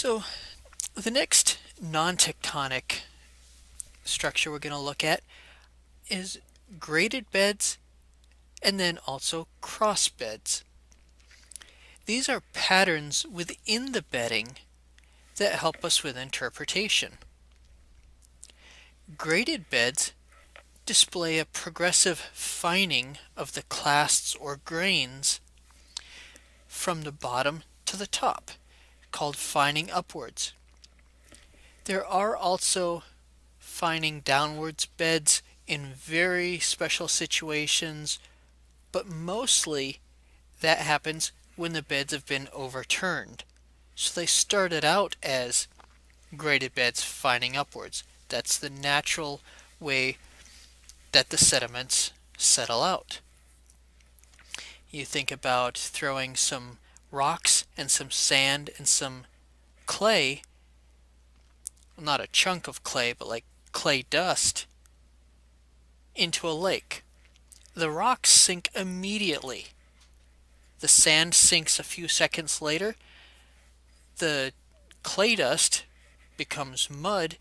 So the next non-tectonic structure we're going to look at is graded beds and then also cross beds. These are patterns within the bedding that help us with interpretation. Graded beds display a progressive fining of the clasts or grains from the bottom to the top, called fining upwards. There are also fining downwards beds in very special situations, but mostly that happens when the beds have been overturned. So they started out as graded beds fining upwards. That's the natural way that the sediments settle out. You think about throwing some rocks and some sand and some clay, not a chunk of clay, but like clay dust, into a lake. The rocks sink immediately. The sand sinks a few seconds later. The clay dust becomes mud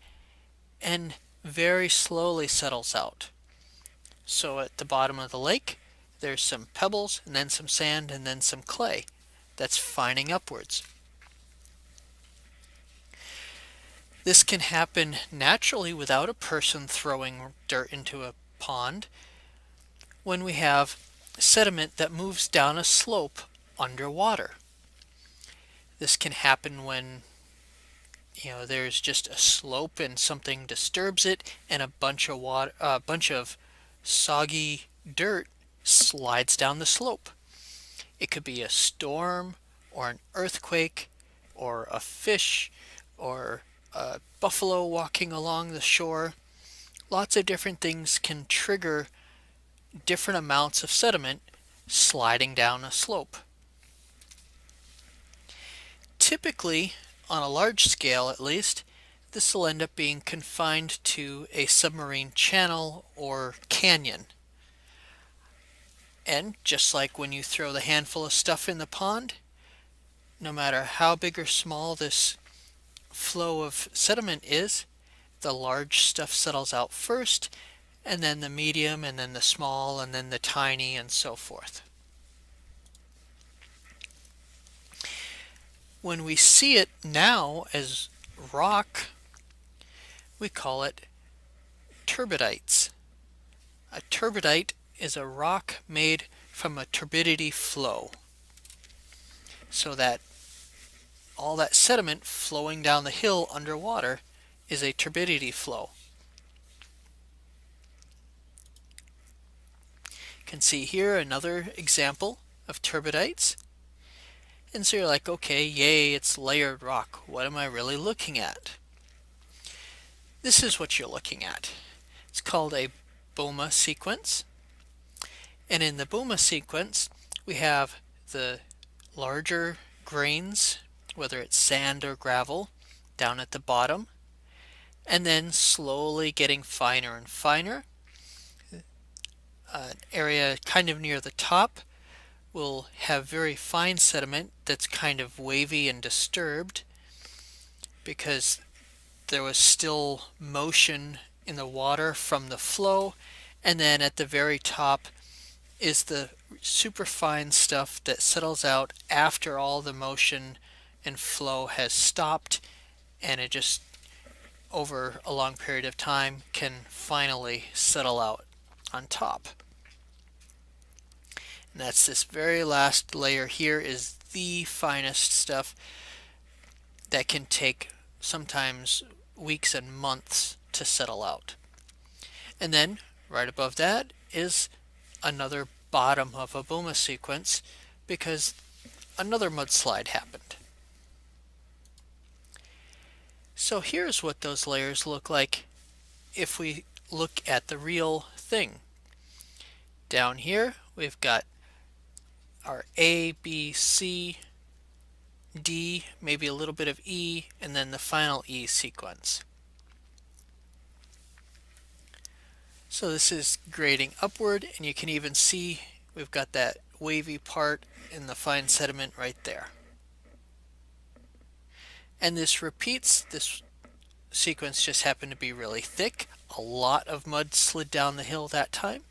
and very slowly settles out. So at the bottom of the lake, there's some pebbles and then some sand and then some clay. That's fining upwards. This can happen naturally without a person throwing dirt into a pond when we have sediment that moves down a slope underwater. This can happen when there's just a slope and something disturbs it and a bunch of soggy dirt slides down the slope. It could be a storm or an earthquake or a fish or a buffalo walking along the shore. Lots of different things can trigger different amounts of sediment sliding down a slope. Typically, on a large scale at least, this will end up being confined to a submarine channel or canyon. And just like when you throw the handful of stuff in the pond, no matter how big or small this flow of sediment is, the large stuff settles out first, and then the medium, and then the small, and then the tiny, and so forth. When we see it now as rock, we call it turbidites. A turbidite is a rock made from a turbidity flow, so that all that sediment flowing down the hill underwater is a turbidity flow. You can see here another example of turbidites. And so you're like, okay, yay, it's layered rock. What am I really looking at? This is what you're looking at. It's called a BOUMA sequence. And in the BOUMA sequence, we have the larger grains, whether it's sand or gravel, down at the bottom, and then slowly getting finer and finer. An area kind of near the top will have very fine sediment that's kind of wavy and disturbed because there was still motion in the water from the flow, and then at the very top is the superfine stuff that settles out after all the motion and flow has stopped, and it just over a long period of time can finally settle out on top. And that's this very last layer here is the finest stuff that can take sometimes weeks and months to settle out. And then right above that is another bottom of a BOUMA sequence because another mudslide happened. So here's what those layers look like if we look at the real thing. Down here we've got our A, B, C, D, maybe a little bit of E, and then the final E sequence. So this is grading upward, and you can even see we've got that wavy part in the fine sediment right there. And this repeats. This sequence just happened to be really thick. A lot of mud slid down the hill that time.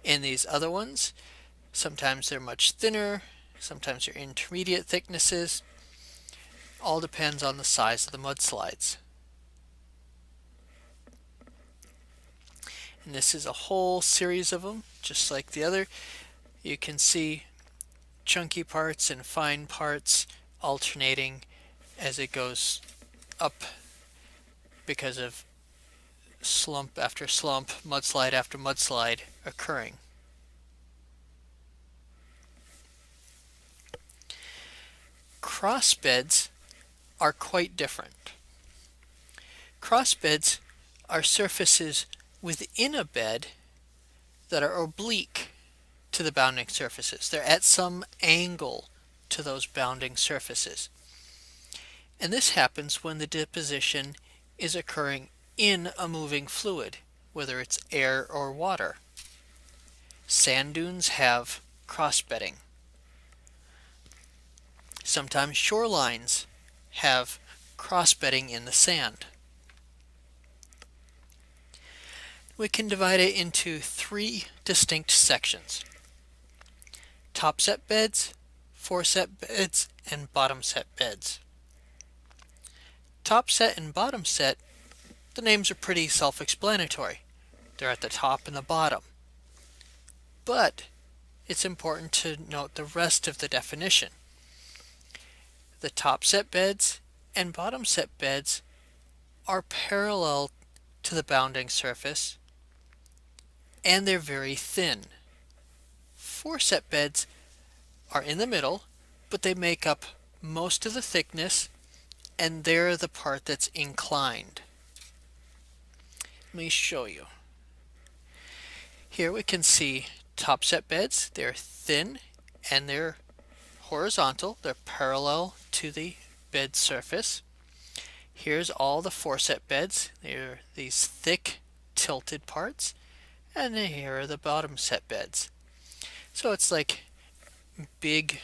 In these other ones, sometimes they're much thinner, sometimes they're intermediate thicknesses. All depends on the size of the mudslides. And this is a whole series of them, just like the other. You can see chunky parts and fine parts alternating as it goes up because of slump after slump, mudslide after mudslide occurring. Crossbeds are quite different. Crossbeds are surfaces within a bed that are oblique to the bounding surfaces. They're at some angle to those bounding surfaces. And this happens when the deposition is occurring in a moving fluid, whether it's air or water. Sand dunes have crossbedding. Sometimes shorelines have crossbedding in the sand. We can divide it into three distinct sections: top-set beds, foreset beds, and bottom-set beds. Top-set and bottom-set, the names are pretty self-explanatory. They're at the top and the bottom. But it's important to note the rest of the definition. The top-set beds and bottom-set beds are parallel to the bounding surface, and they're very thin. Foreset beds are in the middle, but they make up most of the thickness, and they're the part that's inclined. Let me show you. Here we can see top-set beds. They're thin and they're horizontal. They're parallel to the bed surface. Here's all the foreset beds. They're these thick tilted parts. And then here are the bottom set beds. So it's like big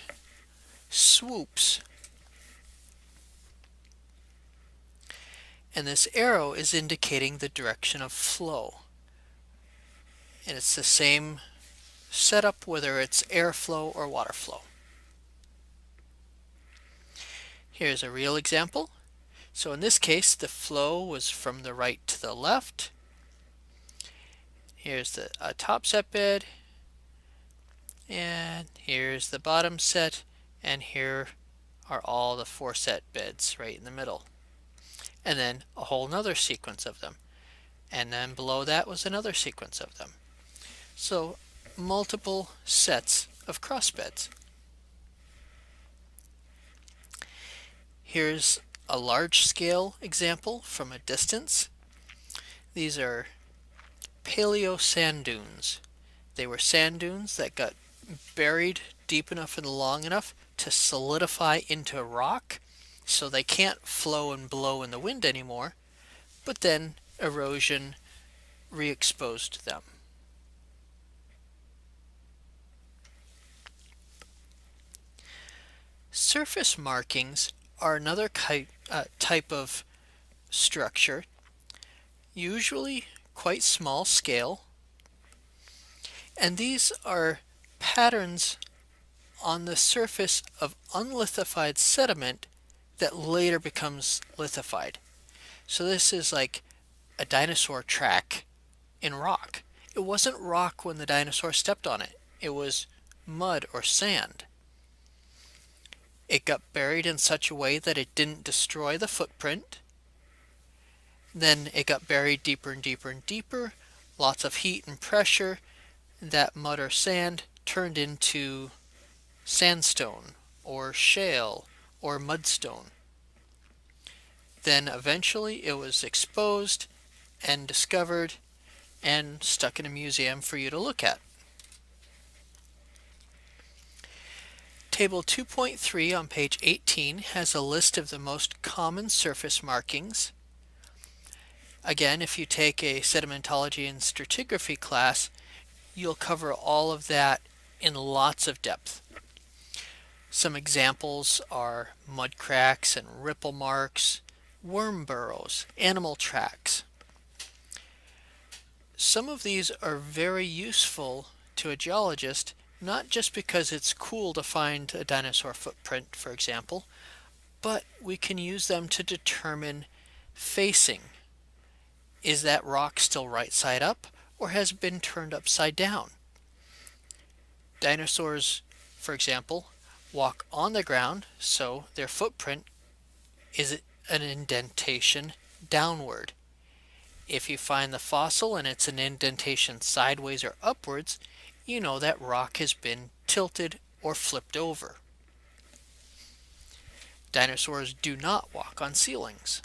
swoops. And this arrow is indicating the direction of flow. And it's the same setup whether it's airflow or water flow. Here's a real example. So in this case, the flow was from the right to the left. Here's a top set bed, and here's the bottom set, and here are all the foreset beds right in the middle. And then a whole nother sequence of them. And then below that was another sequence of them. So multiple sets of crossbeds. Here's a large scale example from a distance. These are paleo sand dunes. They were sand dunes that got buried deep enough and long enough to solidify into rock, so they can't flow and blow in the wind anymore, but then erosion re-exposed them. Surface markings are another type of structure, usually quite small scale, and these are patterns on the surface of unlithified sediment that later becomes lithified. So this is like a dinosaur track in rock. It wasn't rock when the dinosaur stepped on it. It was mud or sand. It got buried in such a way that it didn't destroy the footprint. Then it got buried deeper and deeper and deeper. Lots of heat and pressure. That mud or sand turned into sandstone or shale or mudstone. Then eventually it was exposed and discovered and stuck in a museum for you to look at. Table 2.3 on page 18 has a list of the most common surface markings. Again, if you take a sedimentology and stratigraphy class, you'll cover all of that in lots of depth. Some examples are mud cracks and ripple marks, worm burrows, animal tracks. Some of these are very useful to a geologist, not just because it's cool to find a dinosaur footprint, for example, but we can use them to determine facing. Is that rock still right side up or has it been turned upside down? Dinosaurs, for example, walk on the ground, so their footprint is an indentation downward. If you find the fossil and it's an indentation sideways or upwards, you know that rock has been tilted or flipped over. Dinosaurs do not walk on ceilings.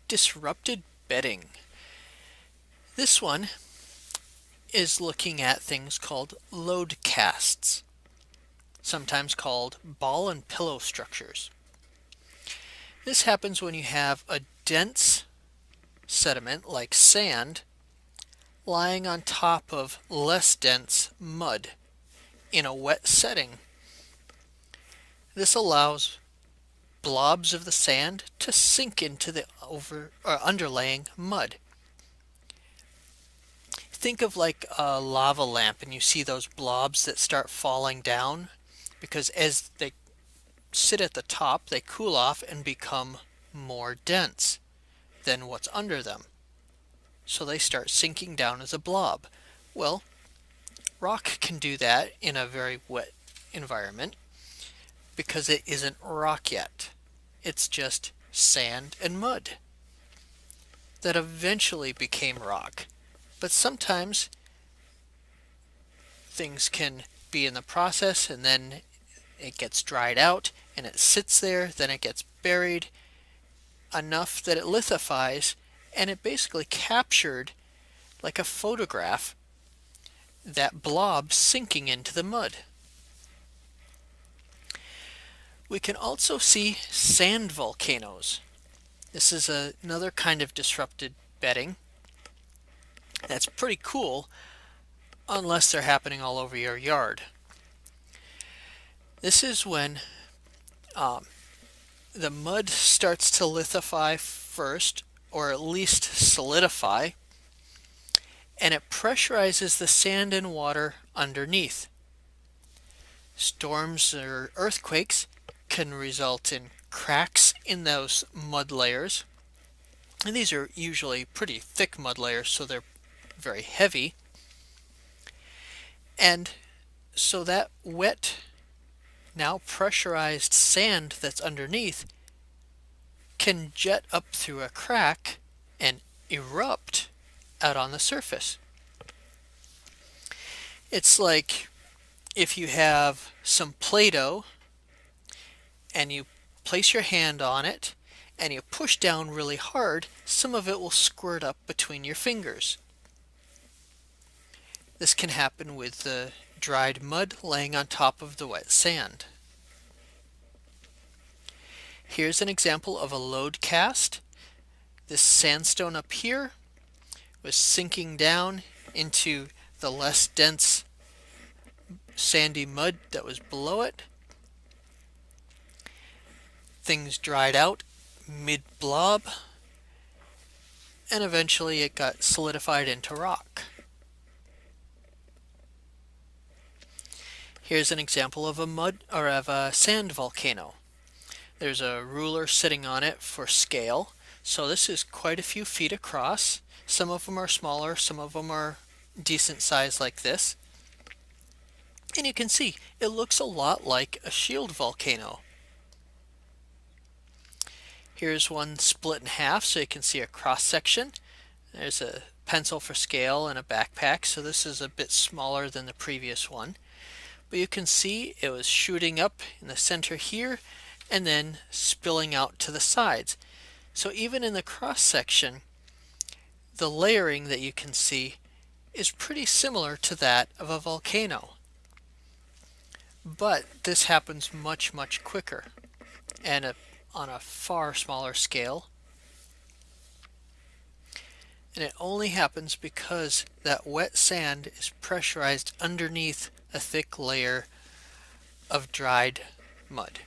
Disrupted bedding. This one is looking at things called load casts, sometimes called ball and pillow structures. This happens when you have a dense sediment like sand lying on top of less dense mud in a wet setting. This allows blobs of the sand to sink into the underlaying mud. Think of like a lava lamp and you see those blobs that start falling down because as they sit at the top, they cool off and become more dense than what's under them. So they start sinking down as a blob. Well, rock can do that in a very wet environment because it isn't rock yet. It's just sand and mud that eventually became rock. But sometimes things can be in the process and then it gets dried out and it sits there, then it gets buried enough that it lithifies and it basically captured, like a photograph, that blob sinking into the mud. We can also see sand volcanoes. This is another kind of disrupted bedding. That's pretty cool unless they're happening all over your yard. This is when the mud starts to lithify first, or at least solidify, and it pressurizes the sand and water underneath. Storms or earthquakes can result in cracks in those mud layers. And these are usually pretty thick mud layers, so they're very heavy. And so that wet, now pressurized sand that's underneath can jet up through a crack and erupt out on the surface. It's like if you have some Play-Doh and you place your hand on it and you push down really hard, some of it will squirt up between your fingers. This can happen with the dried mud laying on top of the wet sand. Here's an example of a load cast. This sandstone up here was sinking down into the less dense sandy mud that was below it. Things dried out mid-blob, and eventually it got solidified into rock. Here's an example of a sand volcano. There's a ruler sitting on it for scale. So this is quite a few feet across. Some of them are smaller, some of them are decent size like this. And you can see it looks a lot like a shield volcano. Here's one split in half so you can see a cross section. There's a pencil for scale and a backpack, so this is a bit smaller than the previous one. But you can see it was shooting up in the center here and then spilling out to the sides. So even in the cross section, the layering that you can see is pretty similar to that of a volcano. But this happens much, much quicker and on a far smaller scale. And it only happens because that wet sand is pressurized underneath a thick layer of dried mud.